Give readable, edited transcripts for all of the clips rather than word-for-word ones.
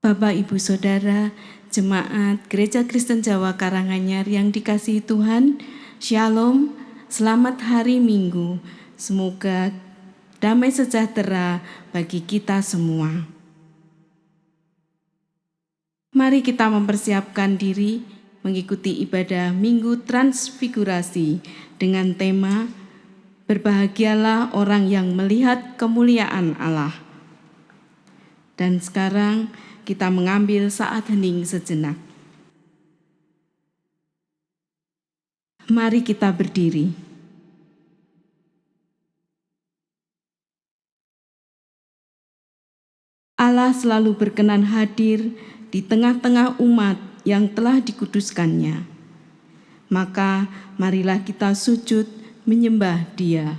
Bapak, Ibu, Saudara, Jemaat Gereja Kristen Jawa Karanganyar yang dikasihi Tuhan, Shalom, selamat hari Minggu. Semoga damai sejahtera bagi kita semua. Mari kita mempersiapkan diri mengikuti ibadah Minggu Transfigurasi dengan tema Berbahagialah orang yang melihat kemuliaan Allah. Dan sekarang kita mengambil saat hening sejenak. Mari kita berdiri. Allah selalu berkenan hadir di tengah-tengah umat yang telah dikuduskannya. Maka marilah kita sujud menyembah Dia.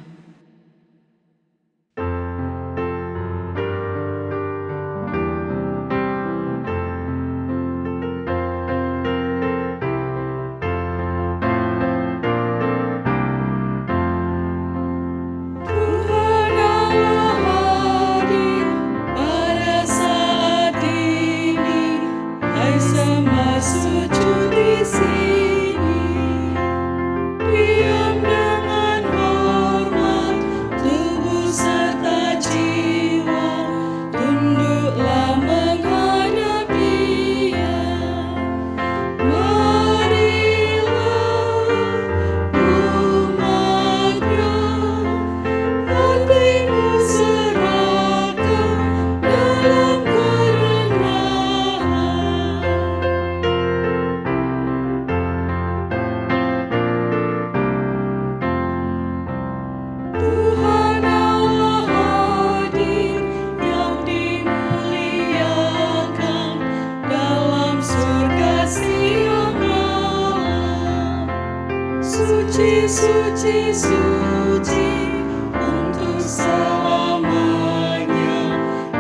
Suci, suci untuk selamanya,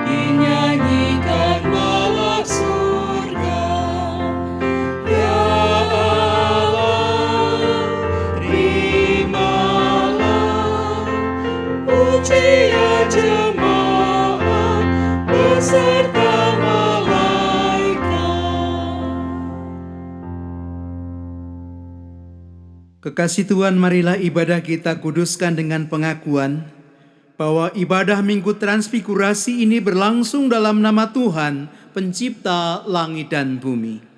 dinyanyikan malak surga. Ya Allah, terimalah pujian jemaat beserta Kekasih Tuhan, marilah ibadah kita kuduskan dengan pengakuan bahwa ibadah Minggu Transfigurasi ini berlangsung dalam nama Tuhan, Pencipta langit dan bumi.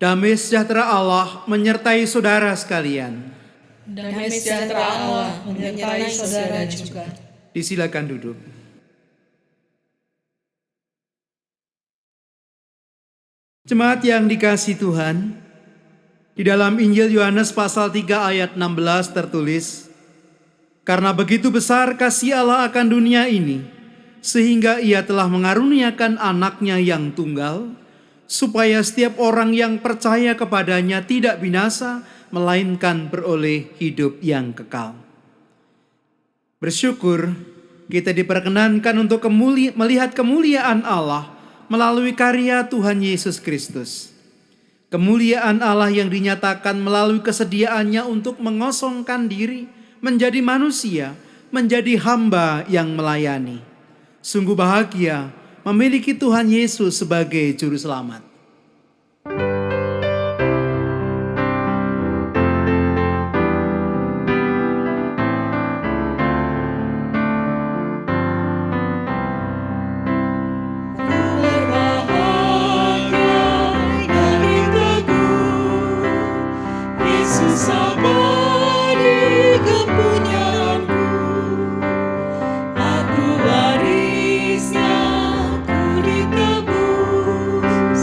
Damai sejahtera Allah menyertai saudara sekalian. Damai sejahtera Allah menyertai saudara juga. Disilakan duduk. Jemaat yang dikasihi Tuhan, di dalam Injil Yohanes pasal 3 ayat 16 tertulis, "Karena begitu besar kasih Allah akan dunia ini, sehingga Ia telah mengaruniakan anaknya yang tunggal, supaya setiap orang yang percaya kepadanya tidak binasa, melainkan beroleh hidup yang kekal." Bersyukur kita diperkenankan untuk melihat kemuliaan Allah melalui karya Tuhan Yesus Kristus. Kemuliaan Allah yang dinyatakan melalui kesediaannya untuk mengosongkan diri, menjadi manusia, menjadi hamba yang melayani. Sungguh bahagia memiliki Tuhan Yesus sebagai Juru Selamat. Aku warisnya, ku ditebus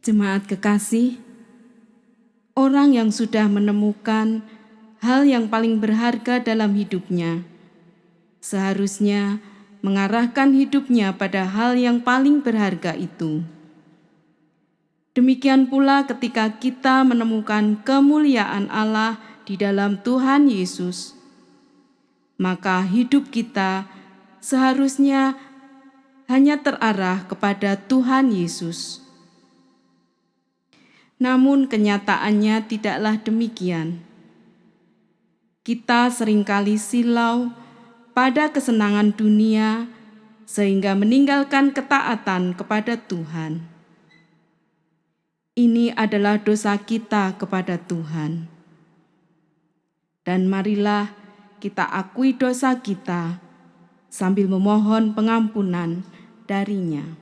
Jemaat kekasih, orang yang sudah menemukan hal yang paling berharga dalam hidupnya seharusnya mengarahkan hidupnya pada hal yang paling berharga itu. Demikian pula ketika kita menemukan kemuliaan Allah di dalam Tuhan Yesus, maka hidup kita seharusnya hanya terarah kepada Tuhan Yesus. Namun kenyataannya tidaklah demikian. Kita seringkali silau pada kesenangan dunia sehingga meninggalkan ketaatan kepada Tuhan. Ini adalah dosa kita kepada Tuhan. Dan marilah kita akui dosa kita sambil memohon pengampunan darinya.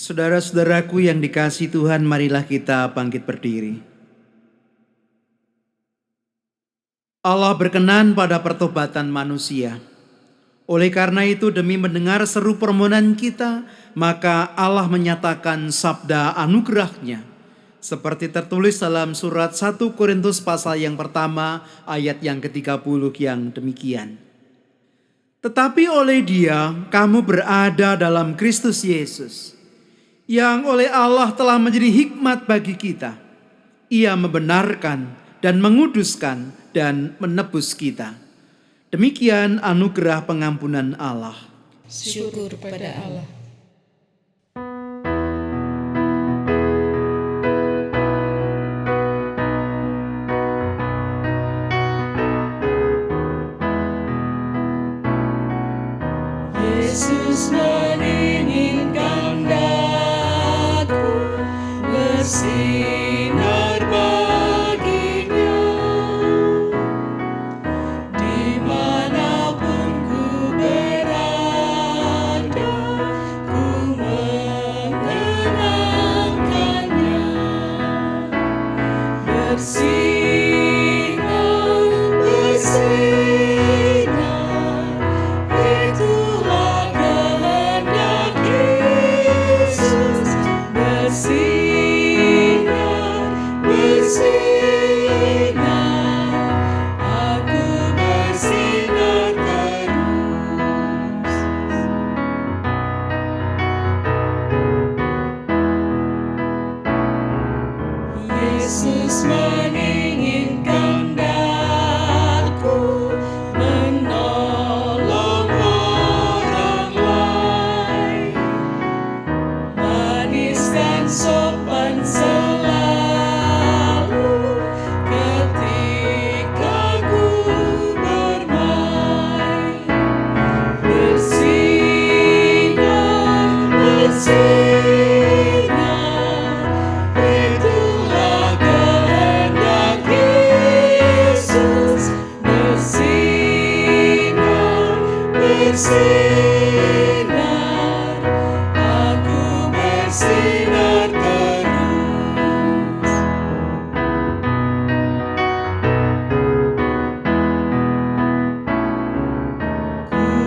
Saudara-saudaraku yang dikasihi Tuhan, marilah kita bangkit berdiri. Allah berkenan pada pertobatan manusia. Oleh karena itu, demi mendengar seru permohonan kita, maka Allah menyatakan sabda anugerahnya. Seperti tertulis dalam surat 1 Korintus pasal yang pertama, ayat yang ke-30 yang demikian. Tetapi oleh Dia, kamu berada dalam Kristus Yesus, yang oleh Allah telah menjadi hikmat bagi kita. Ia membenarkan dan menguduskan dan menebus kita. Demikian anugerah pengampunan Allah. Syukur pada Allah. Yesus menginginkan daku bersinar baginya, dimanapun ku berada, ku mengenangkannya. Bersinar, bersinar, itulah kehendak bersinar, aku bersinar terus.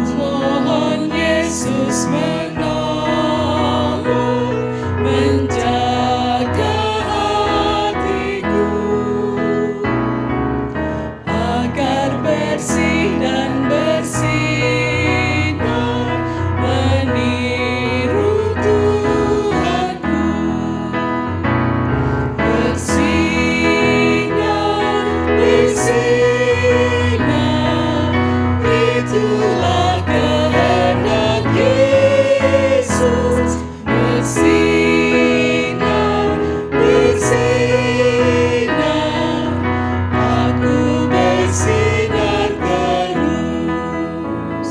Ku mohon Yesus menolong, menjaga hatiku, agar bersih dan bersinar, meniru Tuhanku. Bersinar, bersinar, itulah kehendak Yesus. Bersinar, bersinar, aku bersinar terus.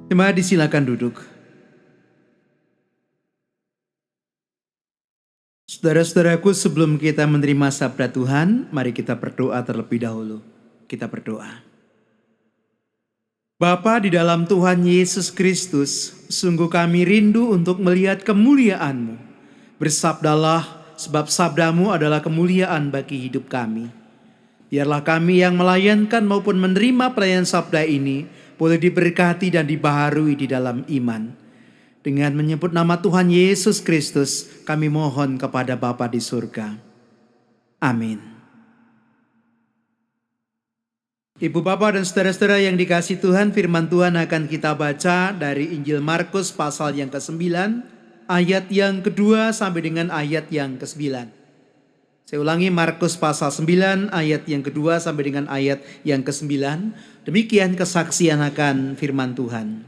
Jemaat disilakan duduk. Saudara-saudaraku, sebelum kita menerima sabda Tuhan, mari kita berdoa terlebih dahulu. Kita berdoa. Bapa di dalam Tuhan Yesus Kristus, sungguh kami rindu untuk melihat kemuliaan-Mu. Bersabdalah, sebab sabdamu adalah kemuliaan bagi hidup kami. Biarlah kami yang melayankan maupun menerima pelayanan sabda ini boleh diberkati dan dibaharui di dalam iman. Dengan menyebut nama Tuhan Yesus Kristus, kami mohon kepada Bapa di surga. Amin. Ibu Bapak dan saudara-saudara yang dikasihi Tuhan, firman Tuhan akan kita baca dari Injil Markus pasal yang ke-9, ayat yang kedua sampai dengan ayat yang ke-9. Saya ulangi, Markus pasal 9 ayat yang kedua sampai dengan ayat yang ke-9. Demikian kesaksian akan firman Tuhan.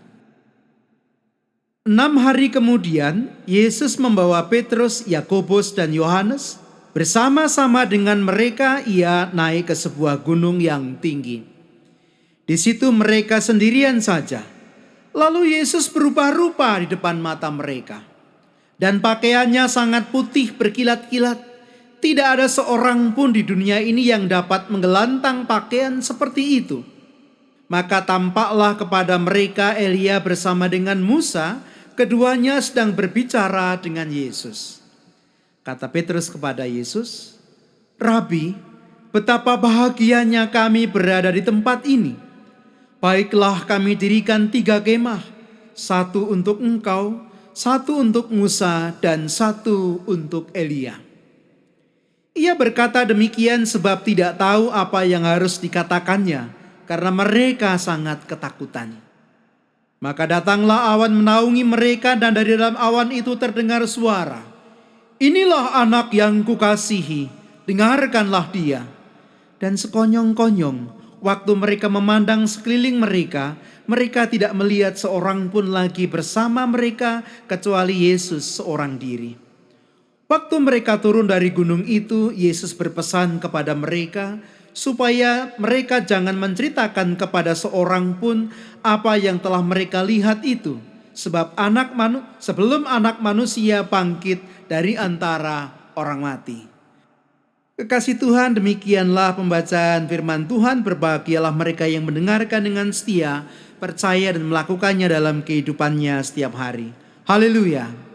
6 hari kemudian, Yesus membawa Petrus, Yakobus, dan Yohanes. Bersama-sama dengan mereka, ia naik ke sebuah gunung yang tinggi. Di situ mereka sendirian saja. Lalu Yesus berubah rupa di depan mata mereka. Dan pakaiannya sangat putih berkilat-kilat. Tidak ada seorang pun di dunia ini yang dapat menggelantang pakaian seperti itu. Maka tampaklah kepada mereka Elia bersama dengan Musa. Keduanya sedang berbicara dengan Yesus. Kata Petrus kepada Yesus, "Rabi, betapa bahagianya kami berada di tempat ini. Baiklah kami dirikan 3 kemah, 1 untuk engkau, 1 untuk Musa, dan 1 untuk Elia." Ia berkata demikian sebab tidak tahu apa yang harus dikatakannya, karena mereka sangat ketakutan. Maka datanglah awan menaungi mereka, dan dari dalam awan itu terdengar suara, "Inilah anak yang kukasihi, dengarkanlah dia." Dan sekonyong-konyong, waktu mereka memandang sekeliling mereka, mereka tidak melihat seorang pun lagi bersama mereka kecuali Yesus seorang diri. Waktu mereka turun dari gunung itu, Yesus berpesan kepada mereka supaya mereka jangan menceritakan kepada seorang pun apa yang telah mereka lihat itu, sebab sebelum anak manusia bangkit dari antara orang mati. Kekasih Tuhan, demikianlah pembacaan firman Tuhan. Berbahagialah mereka yang mendengarkan dengan setia, percaya dan melakukannya dalam kehidupannya setiap hari. Haleluya.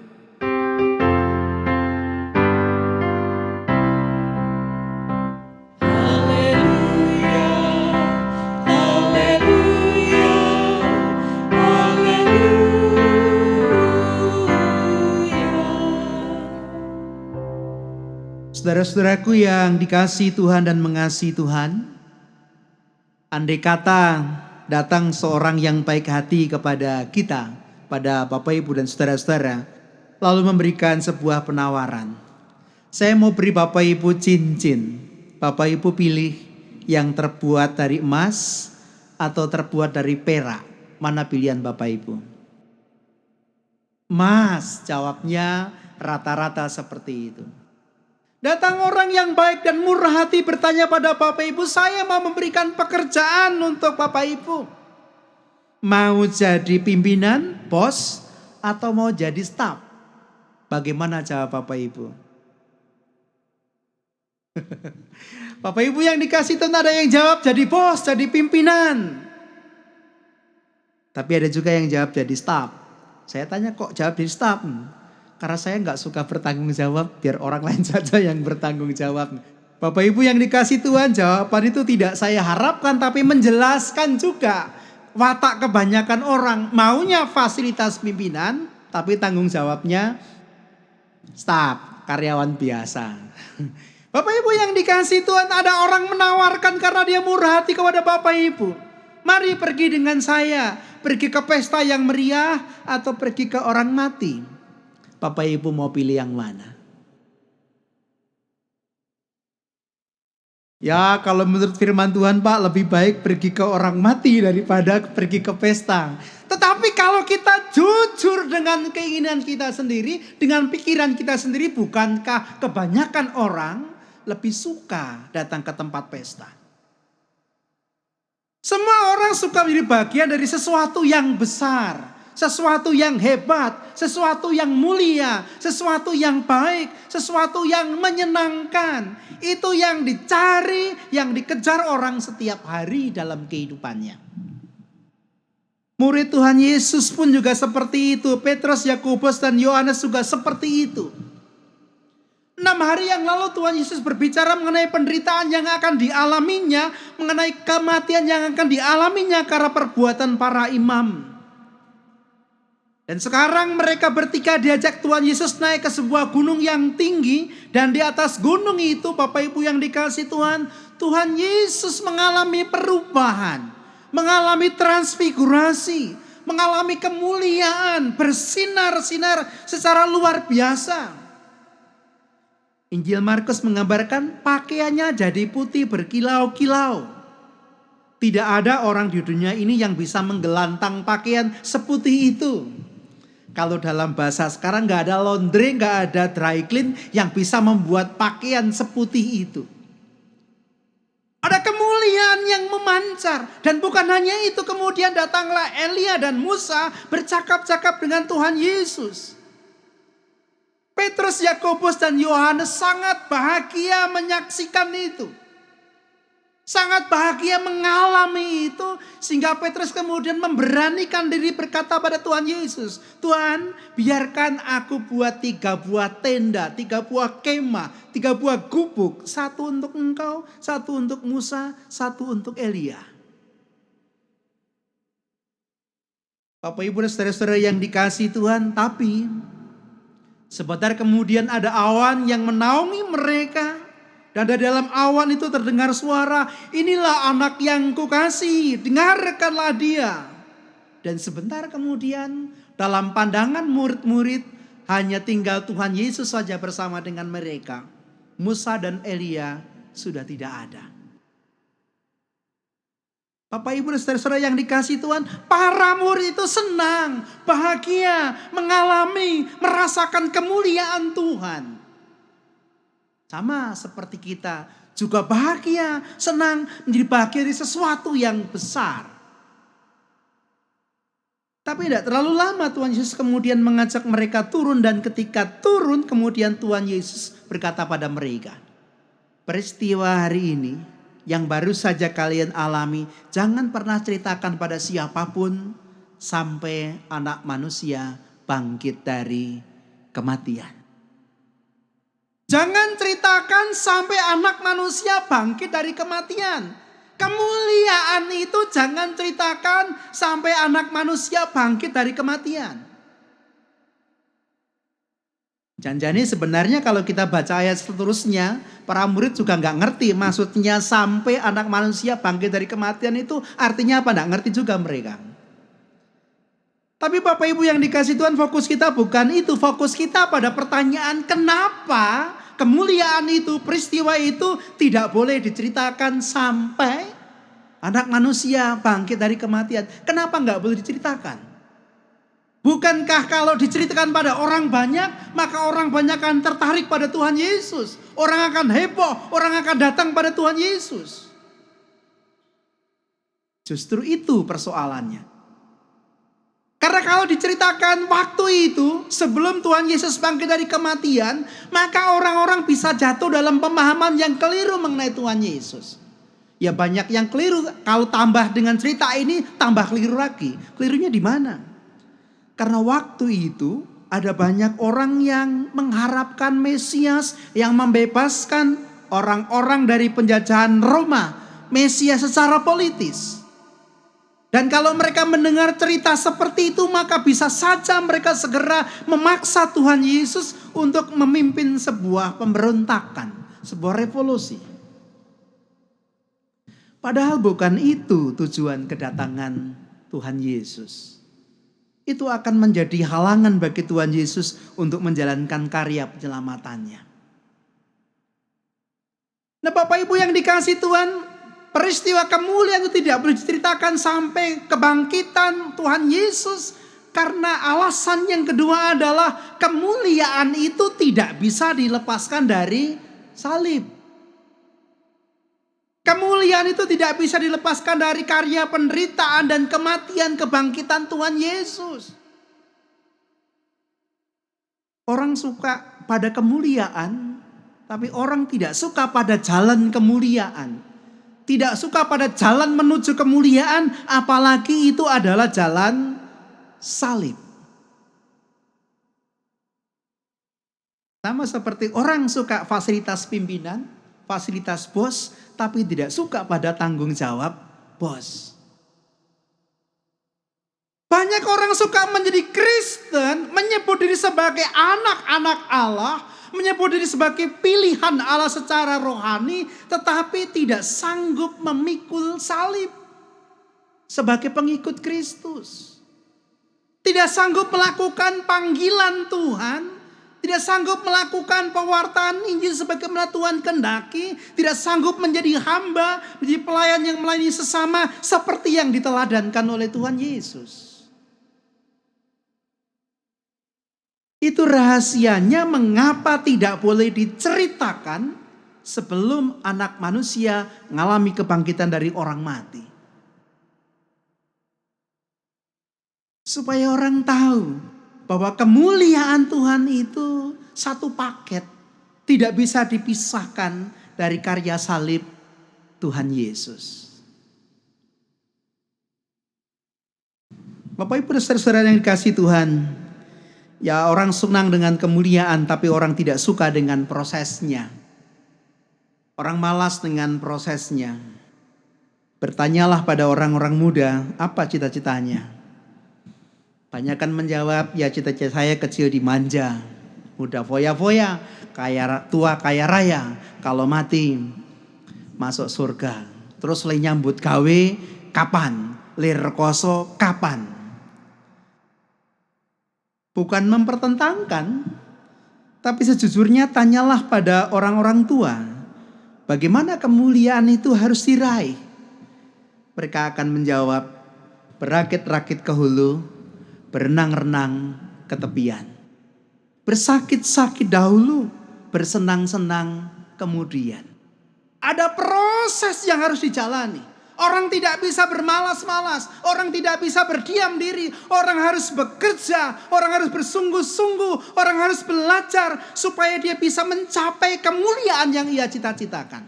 Saudara-saudaraku yang dikasihi Tuhan dan mengasihi Tuhan, andai kata datang seorang yang baik hati kepada kita, pada Bapak Ibu dan saudara-saudara, lalu memberikan sebuah penawaran. Saya mau beri Bapak Ibu cincin. Bapak Ibu pilih yang terbuat dari emas atau terbuat dari perak. Mana pilihan Bapak Ibu? Emas, jawabnya rata-rata seperti itu. Datang orang yang baik dan murah hati bertanya pada Bapak Ibu, "Saya mau memberikan pekerjaan untuk Bapak Ibu. Mau jadi pimpinan, bos, atau mau jadi staf?" Bagaimana jawab Bapak Ibu? Bapak Ibu yang dikasih Tuhan, ada yang jawab jadi bos, jadi pimpinan. Tapi ada juga yang jawab jadi staf. Saya tanya kok jawab jadi staf? Karena saya nggak suka bertanggung jawab, biar orang lain saja yang bertanggung jawab. Bapak Ibu yang dikasih Tuhan, jawaban itu tidak saya harapkan tapi menjelaskan juga watak kebanyakan orang. Maunya fasilitas pimpinan tapi tanggung jawabnya staf, karyawan biasa. Bapak Ibu yang dikasih Tuhan, ada orang menawarkan karena dia murah hati kepada Bapak Ibu. Mari pergi dengan saya, pergi ke pesta yang meriah atau pergi ke orang mati. Bapak Ibu mau pilih yang mana? Ya kalau menurut firman Tuhan Pak, lebih baik pergi ke orang mati daripada pergi ke pesta. Tetapi kalau kita jujur dengan keinginan kita sendiri, dengan pikiran kita sendiri, bukankah kebanyakan orang lebih suka datang ke tempat pesta? Semua orang suka menjadi bagian dari sesuatu yang besar, sesuatu yang hebat, sesuatu yang mulia, sesuatu yang baik, sesuatu yang menyenangkan. Itu yang dicari, yang dikejar orang setiap hari dalam kehidupannya. Murid Tuhan Yesus pun juga seperti itu. Petrus, Yakobus, dan Yohanes juga seperti itu. 6 hari yang lalu Tuhan Yesus berbicara mengenai penderitaan yang akan dialaminya, mengenai kematian yang akan dialaminya karena perbuatan para imam. Dan sekarang mereka bertiga diajak Tuhan Yesus naik ke sebuah gunung yang tinggi. Dan di atas gunung itu Bapak Ibu yang dikasih Tuhan, Tuhan Yesus mengalami perubahan, mengalami transfigurasi, mengalami kemuliaan, bersinar-sinar secara luar biasa. Injil Markus menggambarkan pakaiannya jadi putih berkilau-kilau. Tidak ada orang di dunia ini yang bisa menggelantang pakaian seputih itu. Kalau dalam bahasa sekarang gak ada laundry, gak ada dry clean yang bisa membuat pakaian seputih itu. Ada kemuliaan yang memancar. Dan bukan hanya itu, kemudian datanglah Elia dan Musa bercakap-cakap dengan Tuhan Yesus. Petrus, Yakobus, dan Yohanes sangat bahagia menyaksikan itu. Sangat bahagia mengalami itu. Sehingga Petrus kemudian memberanikan diri berkata pada Tuhan Yesus, Tuhan, biarkan aku buat 3 buah tenda, 3 buah kemah, 3 buah gubuk. 1 untuk engkau, 1 untuk Musa, 1 untuk Elia. Bapak Ibu dan saudara-saudara yang dikasihi Tuhan, tapi sebentar kemudian ada awan yang menaungi mereka. Dan dari dalam awan itu terdengar suara, inilah anak yang kukasihi, dengarkanlah dia. Dan sebentar kemudian dalam pandangan murid-murid hanya tinggal Tuhan Yesus saja bersama dengan mereka. Musa dan Elia sudah tidak ada. Bapak Ibu dan saudara-saudara yang dikasihi Tuhan, para murid itu senang, bahagia, mengalami, merasakan kemuliaan Tuhan. Sama seperti kita juga bahagia, senang, menjadi bahagia dari sesuatu yang besar. Tapi tidak terlalu lama Tuhan Yesus kemudian mengajak mereka turun, dan ketika turun kemudian Tuhan Yesus berkata pada mereka, peristiwa hari ini yang baru saja kalian alami, jangan pernah ceritakan pada siapapun sampai anak manusia bangkit dari kematian. Jangan ceritakan sampai anak manusia bangkit dari kematian. Kemuliaan itu jangan ceritakan sampai anak manusia bangkit dari kematian. Jangan-jangan sebenarnya kalau kita baca ayat seterusnya, para murid juga gak ngerti maksudnya sampai anak manusia bangkit dari kematian itu artinya apa, gak ngerti juga mereka. Tapi Bapak Ibu yang dikasih Tuhan, fokus kita bukan itu. Fokus kita pada pertanyaan, kenapa kemuliaan itu, peristiwa itu tidak boleh diceritakan sampai anak manusia bangkit dari kematian. Kenapa gak boleh diceritakan? Bukankah kalau diceritakan pada orang banyak, maka orang banyak akan tertarik pada Tuhan Yesus. Orang akan heboh, orang akan datang pada Tuhan Yesus. Justru itu persoalannya. Karena kalau diceritakan waktu itu sebelum Tuhan Yesus bangkit dari kematian, maka orang-orang bisa jatuh dalam pemahaman yang keliru mengenai Tuhan Yesus. Ya banyak yang keliru. Kalau tambah dengan cerita ini tambah keliru lagi. Kelirunya di mana? Karena waktu itu ada banyak orang yang mengharapkan Mesias yang membebaskan orang-orang dari penjajahan Roma. Mesias secara politis. Dan kalau mereka mendengar cerita seperti itu, maka bisa saja mereka segera memaksa Tuhan Yesus untuk memimpin sebuah pemberontakan, sebuah revolusi. Padahal bukan itu tujuan kedatangan Tuhan Yesus. Itu akan menjadi halangan bagi Tuhan Yesus untuk menjalankan karya penyelamatannya. Nah, Bapak Ibu yang dikasihi Tuhan, peristiwa kemuliaan itu tidak boleh diceritakan sampai kebangkitan Tuhan Yesus. Karena alasan yang kedua adalah kemuliaan itu tidak bisa dilepaskan dari salib. Kemuliaan itu tidak bisa dilepaskan dari karya penderitaan dan kematian kebangkitan Tuhan Yesus. Orang suka pada kemuliaan, tapi orang tidak suka pada jalan kemuliaan. Tidak suka pada jalan menuju kemuliaan, apalagi itu adalah jalan salib. Sama seperti orang suka fasilitas pimpinan, fasilitas bos, tapi tidak suka pada tanggung jawab bos. Banyak orang suka menjadi Kristen, menyebut diri sebagai anak-anak Allah, menyebut diri sebagai pilihan Allah secara rohani, tetapi tidak sanggup memikul salib sebagai pengikut Kristus. Tidak sanggup melakukan panggilan Tuhan, tidak sanggup melakukan pewartaan Injil sebagaimana Tuhan kehendaki, tidak sanggup menjadi hamba, menjadi pelayan yang melayani sesama seperti yang diteladankan oleh Tuhan Yesus. Itu rahasianya mengapa tidak boleh diceritakan sebelum anak manusia mengalami kebangkitan dari orang mati. Supaya orang tahu bahwa kemuliaan Tuhan itu satu paket. Tidak bisa dipisahkan dari karya salib Tuhan Yesus. Bapak Ibu dan saudara yang dikasihi Tuhan. Ya, orang senang dengan kemuliaan tapi orang tidak suka dengan prosesnya. Orang malas dengan prosesnya. Bertanyalah pada orang-orang muda, apa cita-citanya? Banyak kan menjawab, ya cita-cita saya kecil dimanja. Muda foya-foya, tua kaya raya. Kalau mati masuk surga. Terus le nyambut gawe kapan? Le rekoso kapan? Bukan mempertentangkan, tapi sejujurnya tanyalah pada orang-orang tua. Bagaimana kemuliaan itu harus diraih? Mereka akan menjawab, berakit-rakit ke hulu, berenang-renang ke tepian. Bersakit-sakit dahulu, bersenang-senang kemudian. Ada proses yang harus dijalani. Orang tidak bisa bermalas-malas, orang tidak bisa berdiam diri, orang harus bekerja, orang harus bersungguh-sungguh, orang harus belajar supaya dia bisa mencapai kemuliaan yang ia cita-citakan.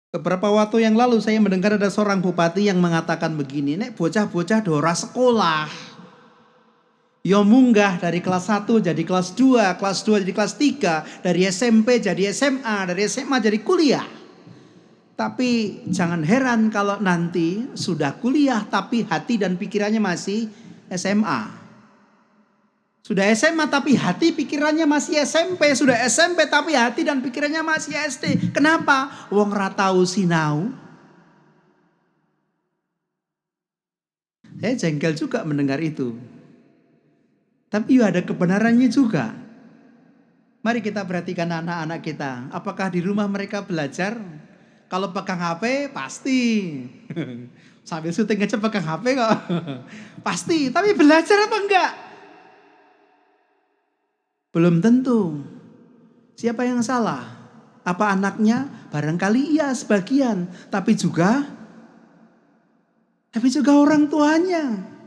Beberapa waktu yang lalu saya mendengar ada seorang bupati yang mengatakan begini, nek bocah-bocah dora sekolah. Yo munggah dari kelas 1 jadi kelas 2, kelas 2 jadi kelas 3, dari SMP jadi SMA, dari SMA jadi kuliah. Tapi jangan heran kalau nanti sudah kuliah tapi hati dan pikirannya masih SMA. Sudah SMA tapi hati pikirannya masih SMP, sudah SMP tapi hati dan pikirannya masih SD. Kenapa? Wong ra tau sinau. Saya jengkel juga mendengar itu. Tapi ada kebenarannya juga. Mari kita perhatikan anak-anak kita. Apakah di rumah mereka belajar? Kalau pegang HP pasti. Sambil syuting aja pegang HP kok. Pasti. Tapi belajar apa enggak? Belum tentu. Siapa yang salah? Apa anaknya? Barangkali iya sebagian. Tapi juga orang tuanya.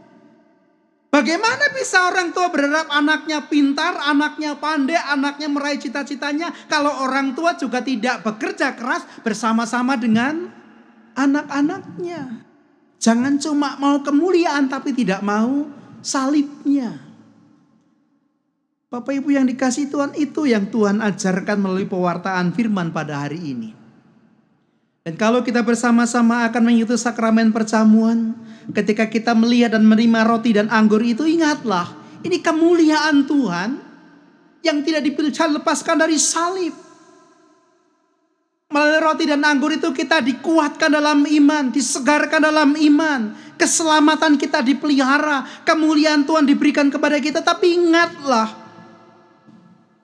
Bagaimana bisa orang tua berharap anaknya pintar, anaknya pandai, anaknya meraih cita-citanya kalau orang tua juga tidak bekerja keras bersama-sama dengan anak-anaknya. Jangan cuma mau kemuliaan tapi tidak mau salibnya. Bapak Ibu yang dikasihi Tuhan, itu yang Tuhan ajarkan melalui pewartaan firman pada hari ini. Dan kalau kita bersama-sama akan mengikuti sakramen perjamuan, ketika kita melihat dan menerima roti dan anggur itu, ingatlah, ini kemuliaan Tuhan yang tidak bisa lepaskan dari salib. Melalui roti dan anggur itu kita dikuatkan dalam iman, disegarkan dalam iman. Keselamatan kita dipelihara, kemuliaan Tuhan diberikan kepada kita. Tapi ingatlah,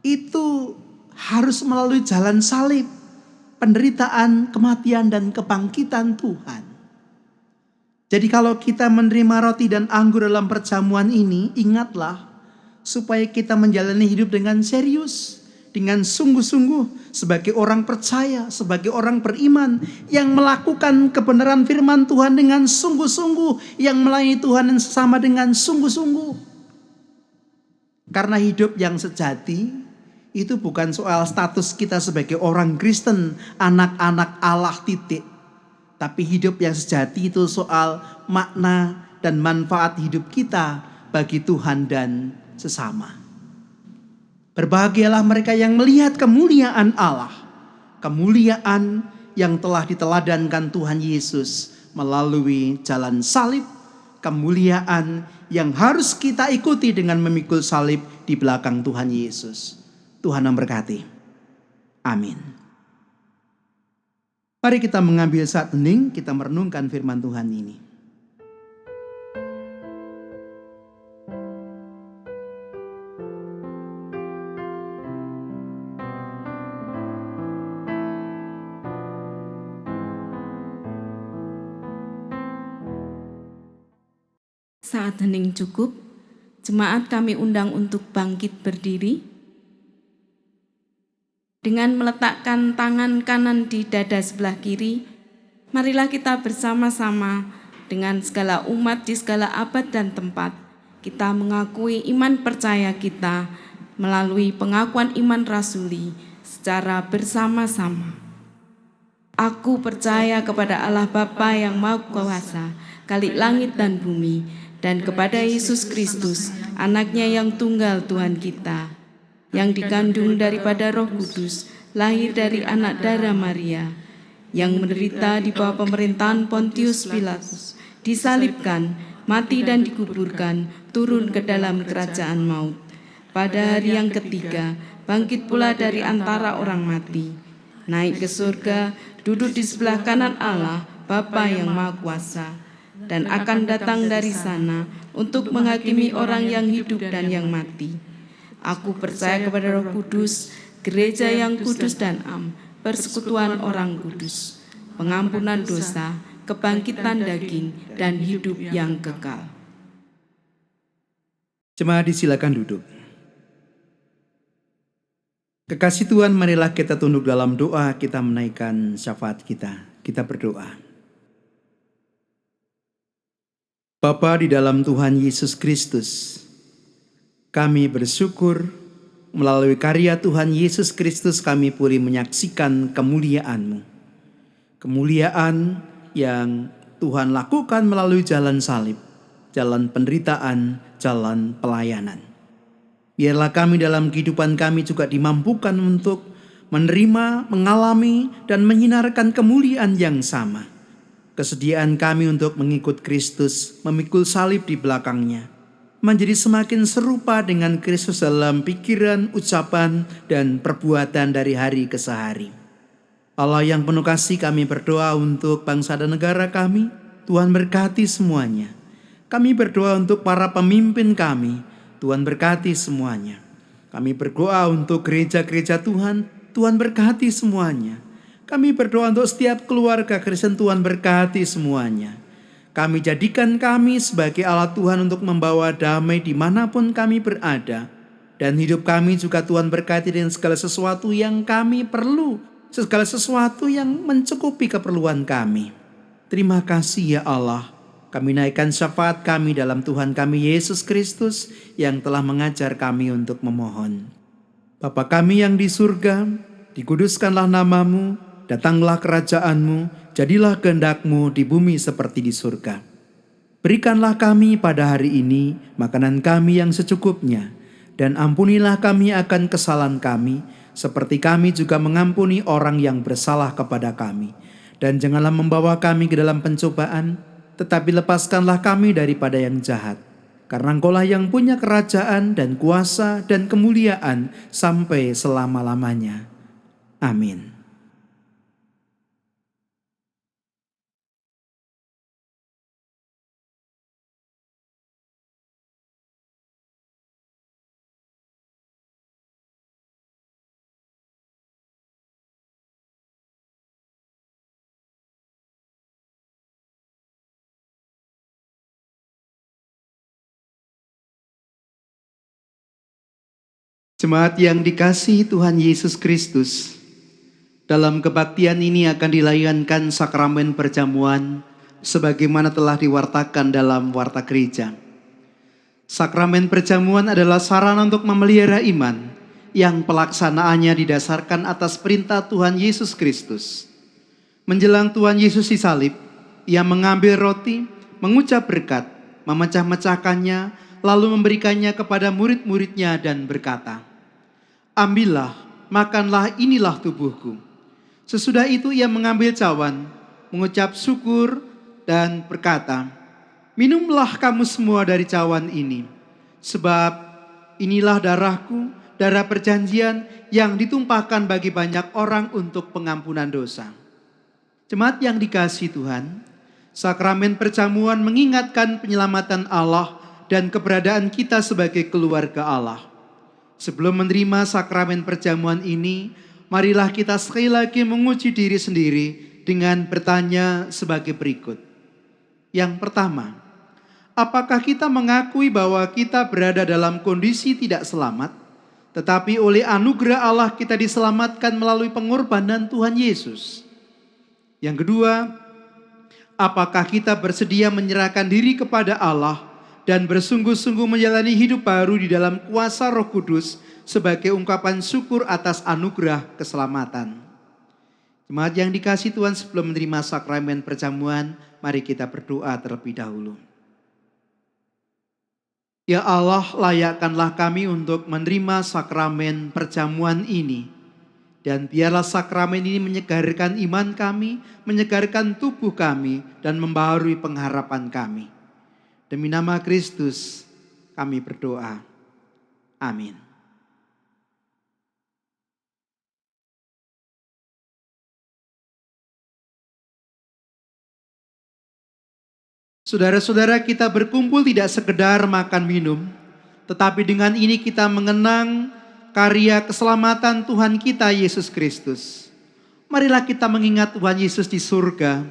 itu harus melalui jalan salib, penderitaan, kematian, dan kebangkitan Tuhan. Jadi kalau kita menerima roti dan anggur dalam perjamuan ini, ingatlah supaya kita menjalani hidup dengan serius, dengan sungguh-sungguh sebagai orang percaya, sebagai orang beriman yang melakukan kebenaran firman Tuhan dengan sungguh-sungguh, yang melayani Tuhan dan sesama dengan sungguh-sungguh. Karena hidup yang sejati itu bukan soal status kita sebagai orang Kristen, anak-anak Allah titik. Tapi hidup yang sejati itu soal makna dan manfaat hidup kita bagi Tuhan dan sesama. Berbahagialah mereka yang melihat kemuliaan Allah. Kemuliaan yang telah diteladankan Tuhan Yesus melalui jalan salib. Kemuliaan yang harus kita ikuti dengan memikul salib di belakang Tuhan Yesus. Tuhan memberkati. Amin. Mari kita mengambil saat hening, kita merenungkan firman Tuhan ini. Saat hening cukup, jemaat kami undang untuk bangkit berdiri. Dengan meletakkan tangan kanan di dada sebelah kiri, marilah kita bersama-sama dengan segala umat di segala abad dan tempat, kita mengakui iman percaya kita melalui pengakuan iman rasuli secara bersama-sama. Aku percaya kepada Allah Bapa yang Maha Kuasa, Khalik langit dan bumi, dan kepada Yesus Kristus, anaknya yang tunggal Tuhan kita, yang dikandung daripada Roh Kudus, lahir dari anak darah Maria, yang menderita di bawah pemerintahan Pontius Pilatus, disalibkan, mati dan dikuburkan, turun ke dalam kerajaan maut. Pada hari yang ketiga, bangkit pula dari antara orang mati, naik ke surga, duduk di sebelah kanan Allah, Bapa yang Maha Kuasa, dan akan datang dari sana untuk menghakimi orang yang hidup dan yang mati. Aku percaya kepada Roh Kudus, gereja yang kudus dan am, persekutuan orang kudus, pengampunan dosa, kebangkitan daging, dan hidup yang kekal. Jemaat disilakan duduk. Kekasih Tuhan, marilah kita tunduk dalam doa, kita menaikkan syafaat kita. Kita berdoa. Bapa di dalam Tuhan Yesus Kristus, kami bersyukur melalui karya Tuhan Yesus Kristus kami pulih menyaksikan kemuliaan-Mu. Kemuliaan yang Tuhan lakukan melalui jalan salib, jalan penderitaan, jalan pelayanan. Biarlah kami dalam kehidupan kami juga dimampukan untuk menerima, mengalami, dan menyinarkan kemuliaan yang sama. Kesediaan kami untuk mengikut Kristus, memikul salib di belakangnya, menjadi semakin serupa dengan Kristus dalam pikiran, ucapan, dan perbuatan dari hari ke hari. Allah yang penuh kasih, kami berdoa untuk bangsa dan negara kami. Tuhan berkati semuanya. Kami berdoa untuk para pemimpin kami. Tuhan berkati semuanya. Kami berdoa untuk gereja-gereja Tuhan. Tuhan berkati semuanya. Kami berdoa untuk setiap keluarga Kristen. Tuhan berkati semuanya. Kami jadikan kami sebagai alat Tuhan untuk membawa damai dimanapun kami berada. Dan hidup kami juga Tuhan berkati dengan segala sesuatu yang kami perlu. Segala sesuatu yang mencukupi keperluan kami. Terima kasih ya Allah. Kami naikkan syafaat kami dalam Tuhan kami Yesus Kristus yang telah mengajar kami untuk memohon. Bapa kami yang di surga, dikuduskanlah namamu, datanglah kerajaanmu, jadilah kehendak-Mu di bumi seperti di surga. Berikanlah kami pada hari ini makanan kami yang secukupnya, dan ampunilah kami akan kesalahan kami, seperti kami juga mengampuni orang yang bersalah kepada kami. Dan janganlah membawa kami ke dalam pencobaan, tetapi lepaskanlah kami daripada yang jahat. Karena Engkaulah yang punya kerajaan dan kuasa dan kemuliaan sampai selama-lamanya. Amin. Jemaat yang dikasihi Tuhan Yesus Kristus, dalam kebaktian ini akan dilayankan sakramen perjamuan sebagaimana telah diwartakan dalam warta gereja. Sakramen perjamuan adalah sarana untuk memelihara iman yang pelaksanaannya didasarkan atas perintah Tuhan Yesus Kristus. Menjelang Tuhan Yesus disalib, Ia mengambil roti, mengucap berkat, memecah-mecahkannya, lalu memberikannya kepada murid-muridnya dan berkata, "Ambillah, makanlah, inilah tubuhku." Sesudah itu Ia mengambil cawan, mengucap syukur dan berkata, "Minumlah kamu semua dari cawan ini, sebab inilah darahku, darah perjanjian yang ditumpahkan bagi banyak orang untuk pengampunan dosa." Jemaat yang dikasihi Tuhan, sakramen perjamuan mengingatkan penyelamatan Allah dan keberadaan kita sebagai keluarga Allah. Sebelum menerima sakramen perjamuan ini, marilah kita sekali lagi menguji diri sendiri dengan bertanya sebagai berikut. Yang pertama, apakah kita mengakui bahwa kita berada dalam kondisi tidak selamat, tetapi oleh anugerah Allah kita diselamatkan melalui pengorbanan Tuhan Yesus? Yang kedua, apakah kita bersedia menyerahkan diri kepada Allah dan bersungguh-sungguh menjalani hidup baru di dalam kuasa Roh Kudus sebagai ungkapan syukur atas anugerah keselamatan? Jemaat yang dikasihi Tuhan, sebelum menerima sakramen perjamuan, mari kita berdoa terlebih dahulu. Ya Allah, layakkanlah kami untuk menerima sakramen perjamuan ini. Dan biarlah sakramen ini menyegarkan iman kami, menyegarkan tubuh kami, dan membaharui pengharapan kami. Demi nama Kristus kami berdoa. Amin. Saudara-saudara, kita berkumpul tidak sekedar makan minum, tetapi dengan ini kita mengenang karya keselamatan Tuhan kita Yesus Kristus. Marilah kita mengingat Tuhan Yesus di surga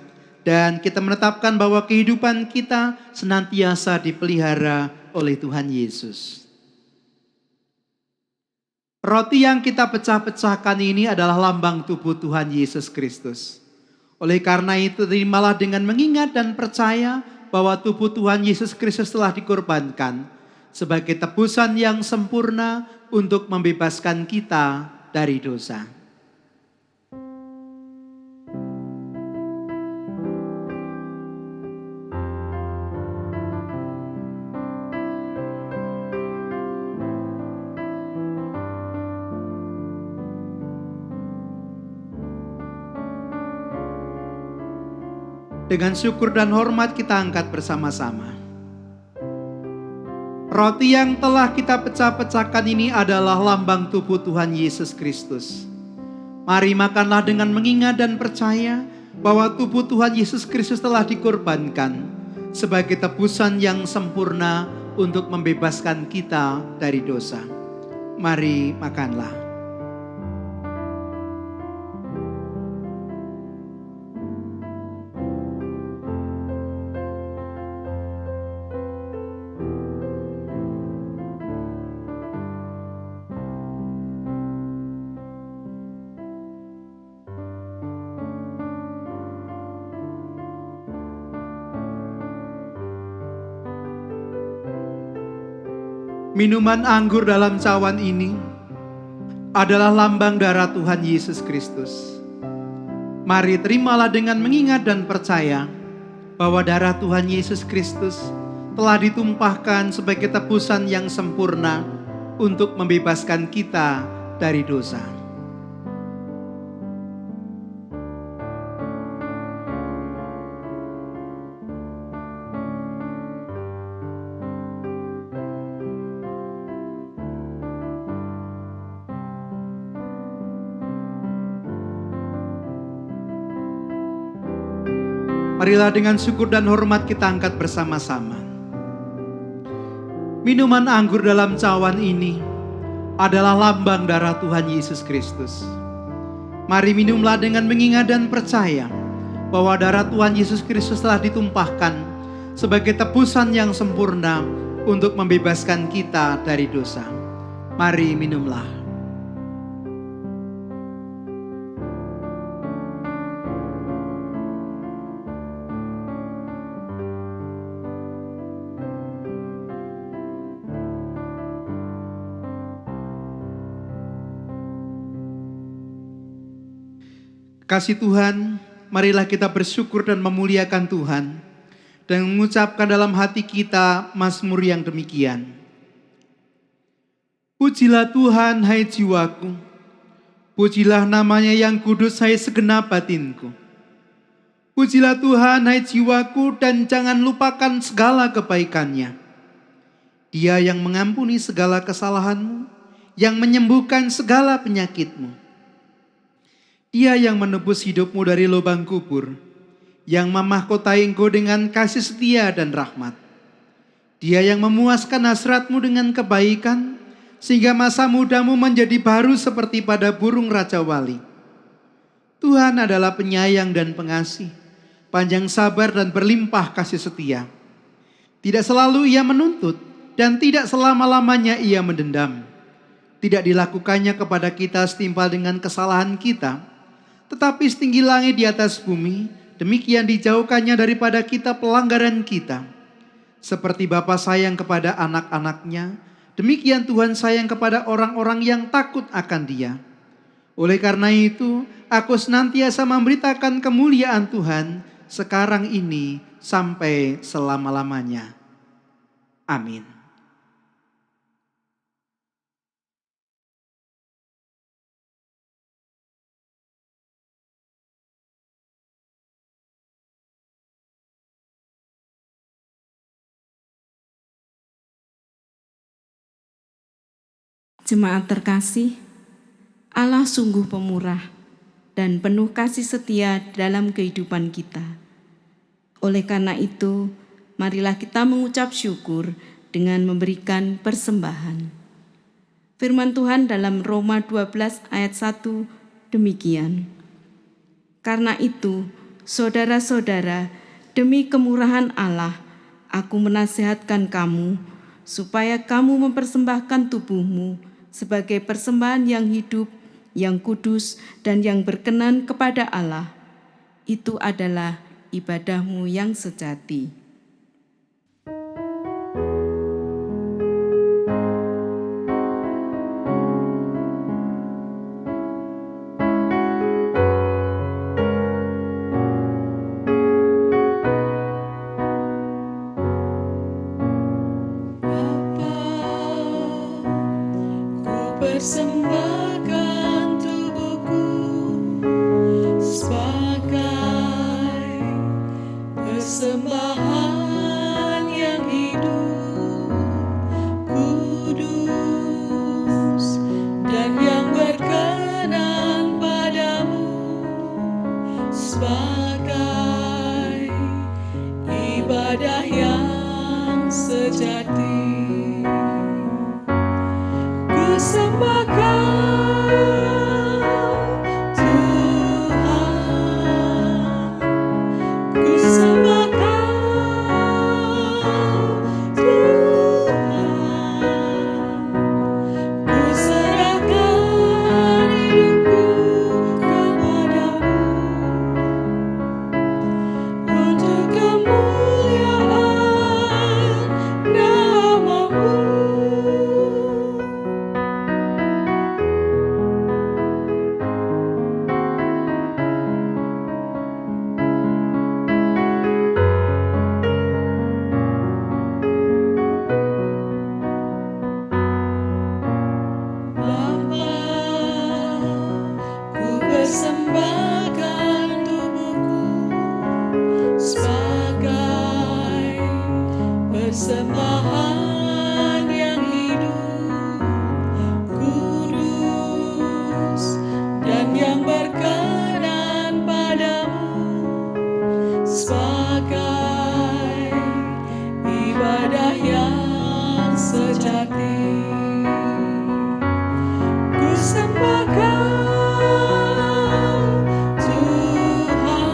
dan kita menetapkan bahwa kehidupan kita senantiasa dipelihara oleh Tuhan Yesus. Roti yang kita pecah-pecahkan ini adalah lambang tubuh Tuhan Yesus Kristus. Oleh karena itu, terimalah dengan mengingat dan percaya bahwa tubuh Tuhan Yesus Kristus telah dikorbankan sebagai tebusan yang sempurna untuk membebaskan kita dari dosa. Dengan syukur dan hormat kita angkat bersama-sama. Roti yang telah kita pecah-pecahkan ini adalah lambang tubuh Tuhan Yesus Kristus. Mari makanlah dengan mengingat dan percaya bahwa tubuh Tuhan Yesus Kristus telah dikorbankan sebagai tebusan yang sempurna untuk membebaskan kita dari dosa. Mari makanlah. Minuman anggur dalam cawan ini adalah lambang darah Tuhan Yesus Kristus. Mari terimalah dengan mengingat dan percaya bahwa darah Tuhan Yesus Kristus telah ditumpahkan sebagai tebusan yang sempurna untuk membebaskan kita dari dosa. Marilah dengan syukur dan hormat kita angkat bersama-sama. Minuman anggur dalam cawan ini adalah lambang darah Tuhan Yesus Kristus. Mari minumlah dengan mengingat dan percaya bahwa darah Tuhan Yesus Kristus telah ditumpahkan sebagai tebusan yang sempurna untuk membebaskan kita dari dosa. Mari minumlah. Kasih Tuhan, marilah kita bersyukur dan memuliakan Tuhan dan mengucapkan dalam hati kita mazmur yang demikian. Pujilah Tuhan, hai jiwaku, pujilah namanya yang kudus, hai segenap batinku. Pujilah Tuhan, hai jiwaku, dan jangan lupakan segala kebaikannya. Dia yang mengampuni segala kesalahanmu, yang menyembuhkan segala penyakitmu. Dia yang menebus hidupmu dari lubang kubur, yang memahkotai engkau dengan kasih setia dan rahmat. Dia yang memuaskan hasratmu dengan kebaikan, sehingga masa mudamu menjadi baru seperti pada burung Raja Wali. Tuhan adalah penyayang dan pengasih, panjang sabar dan berlimpah kasih setia. Tidak selalu ia menuntut, dan tidak selama-lamanya ia mendendam. Tidak dilakukannya kepada kita setimpal dengan kesalahan kita, tetapi setinggi langit di atas bumi, demikian dijauhkannya daripada kita pelanggaran kita. Seperti Bapa sayang kepada anak-anaknya, demikian Tuhan sayang kepada orang-orang yang takut akan Dia. Oleh karena itu, aku senantiasa memberitakan kemuliaan Tuhan sekarang ini sampai selama-lamanya. Amin. Jemaat terkasih, Allah sungguh pemurah dan penuh kasih setia dalam kehidupan kita. Oleh karena itu, marilah kita mengucap syukur dengan memberikan persembahan. Firman Tuhan dalam Roma 12 ayat 1 demikian. Karena itu, saudara-saudara, demi kemurahan Allah, aku menasihatkan kamu supaya kamu mempersembahkan tubuhmu sebagai persembahan yang hidup, yang kudus, dan yang berkenan kepada Allah. Itu adalah ibadahmu yang sejati. Persembahkan tubuhku sebagai persembahan yang berkenan padamu sebagai ibadah yang sejati. Ku sembah Kau, Tuhan.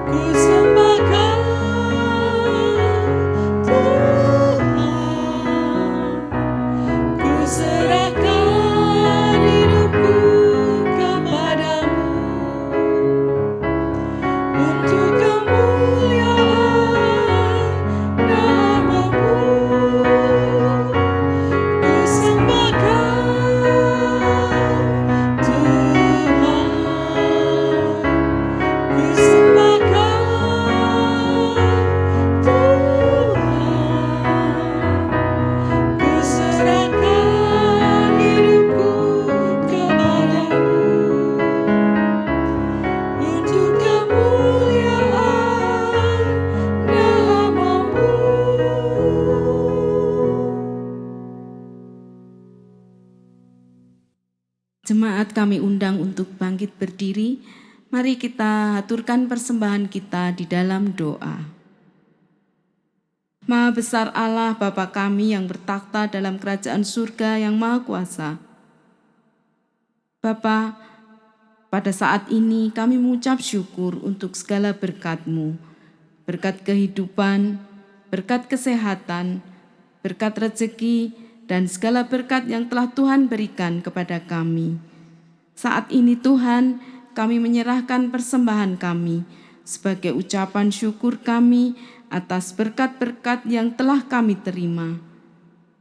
Ku sembah Kau, Tuhan. Ku serahkan hidupku kepadamu untuk kemuliaan nama-Mu. Ku sembah Kau, Tuhan. Ku sembah Kau, Tuhan. Ku serahkan hidupku kepadamu untuk kemuliaan nama-Mu. Jemaat kami undang untuk bangkit berdiri. Mari kita aturkan persembahan kita di dalam doa. Maha besar Allah Bapa kami yang bertakhta dalam kerajaan surga yang maha kuasa. Bapa, pada saat ini kami mengucap syukur untuk segala berkat-Mu, berkat kehidupan, berkat kesehatan, berkat rezeki, dan segala berkat yang telah Tuhan berikan kepada kami. Saat ini Tuhan, kami menyerahkan persembahan kami sebagai ucapan syukur kami atas berkat-berkat yang telah kami terima.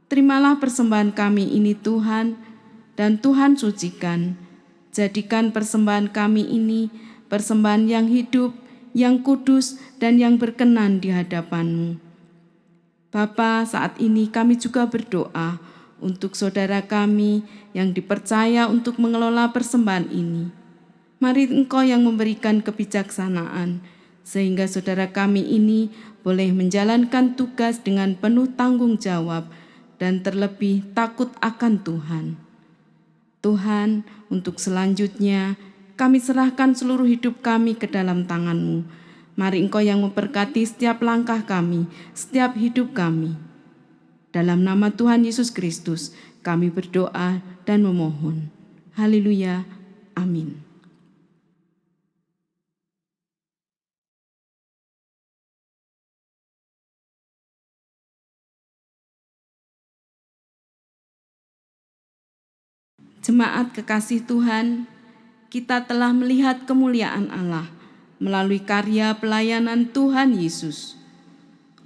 Terimalah persembahan kami ini Tuhan, dan Tuhan sucikan. Jadikan persembahan kami ini persembahan yang hidup, yang kudus, dan yang berkenan di hadapan-Mu. Bapa, saat ini kami juga berdoa untuk saudara kami yang dipercaya untuk mengelola persembahan ini. Mari Engkau yang memberikan kebijaksanaan, sehingga saudara kami ini boleh menjalankan tugas dengan penuh tanggung jawab dan terlebih takut akan Tuhan. Tuhan, untuk selanjutnya kami serahkan seluruh hidup kami ke dalam tangan-Mu. Mari Engkau yang memberkati setiap langkah kami, setiap hidup kami. Dalam nama Tuhan Yesus Kristus, kami berdoa dan memohon. Haleluya. Amin. Jemaat kekasih Tuhan, kita telah melihat kemuliaan Allah melalui karya pelayanan Tuhan Yesus.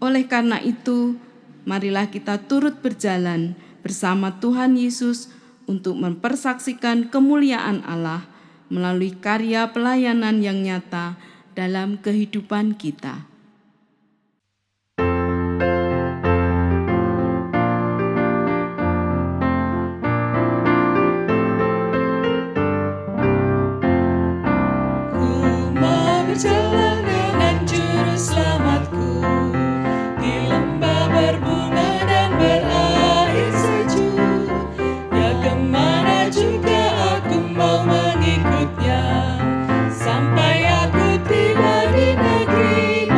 Oleh karena itu, marilah kita turut berjalan bersama Tuhan Yesus untuk mempersaksikan kemuliaan Allah melalui karya pelayanan yang nyata dalam kehidupan kita. Berjalan dengan juru selamatku di lembah berbunga dan berair sejuk. Ya kemana juga aku mau mengikutnya, sampai aku tiba di negeri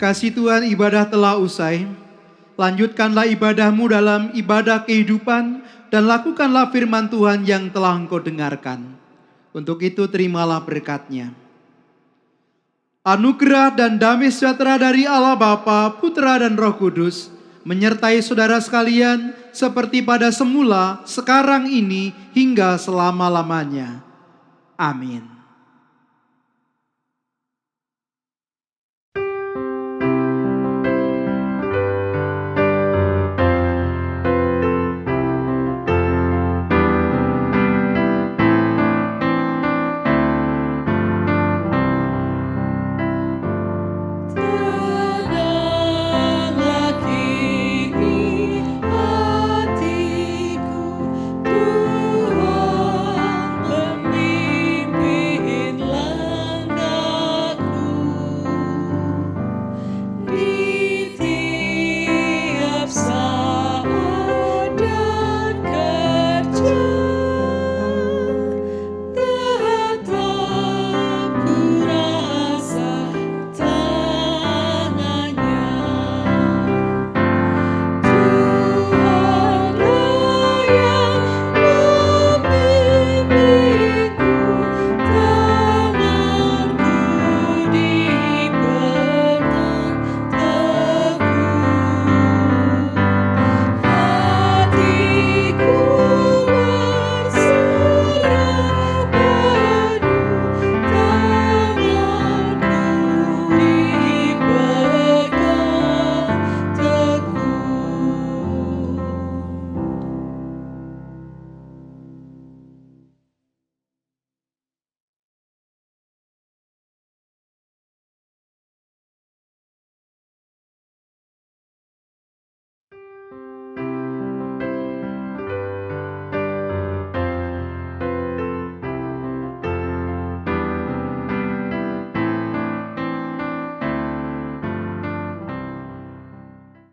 kasih Tuhan, ibadah telah usai. Lanjutkanlah ibadahmu dalam ibadah kehidupan dan lakukanlah firman Tuhan yang telah engkau dengarkan. Untuk itu terimalah berkat-Nya. Anugerah dan damai sejahtera dari Allah Bapa, Putra dan Roh Kudus menyertai saudara sekalian seperti pada semula, sekarang ini, hingga selama-lamanya. Amin.